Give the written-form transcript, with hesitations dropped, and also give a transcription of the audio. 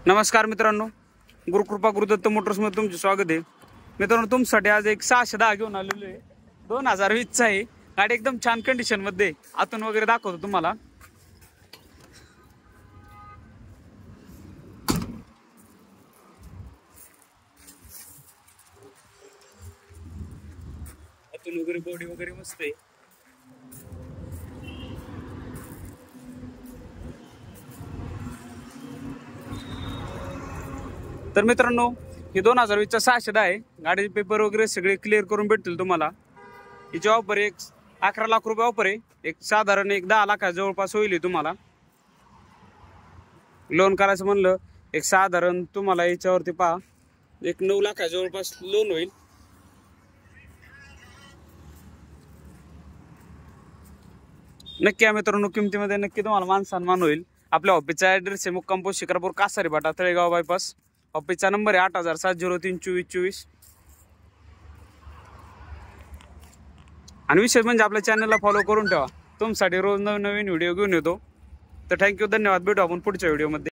नमस्कार मित्रांनो, गुरुकृपा गुरुदत्त मोटर्समध्ये तुमचे स्वागत आहे। मित्रांनो, तुमच्यासाठी आज एक 610 घेऊन आलेलो आहे। 2020 चा आहे। गाडी एकदम छान कंडिशन मध्ये, आतून वगैरे दाखवतो तुम्हाला। आतून वगैरे बॉडी वगैरे मस्त आहे। तर मित्रांनो, ही 2020 चा 610 आहे। गाडीचे पेपर वगैरे सगळे क्लिअर करून भेटतील तुम्हाला। हिची ऑफर एक 11 लाख रुपये ऑफर आहे। एक साधारण 10 लाखा जवळपास होईल तुम्हाला। लोन करायचं म्हणलं एक साधारण तुम्हाला याच्यावरती पहा एक 9 लाखा जवळपास लोन होईल। नक्की मित्रांनो, किमतीमध्ये नक्की तुम्हाला मान सन्मान होईल। आपल्या ऑफिसचा ॲड्रेस आहे मुक्काम पोस्ट शिक्रापूर, कासारी फाटा, तळेगाव बायपास। ऑफिसचा नंबर आहे 8070032424। आणि विशेष म्हणजे आपल्या चॅनलला फॉलो करून ठेवा, तुमच्यासाठी रोज नवीन व्हिडिओ घेऊन येतो। तर थँक्यू, धन्यवाद। भेटू आपण पुढच्या व्हिडिओमध्ये।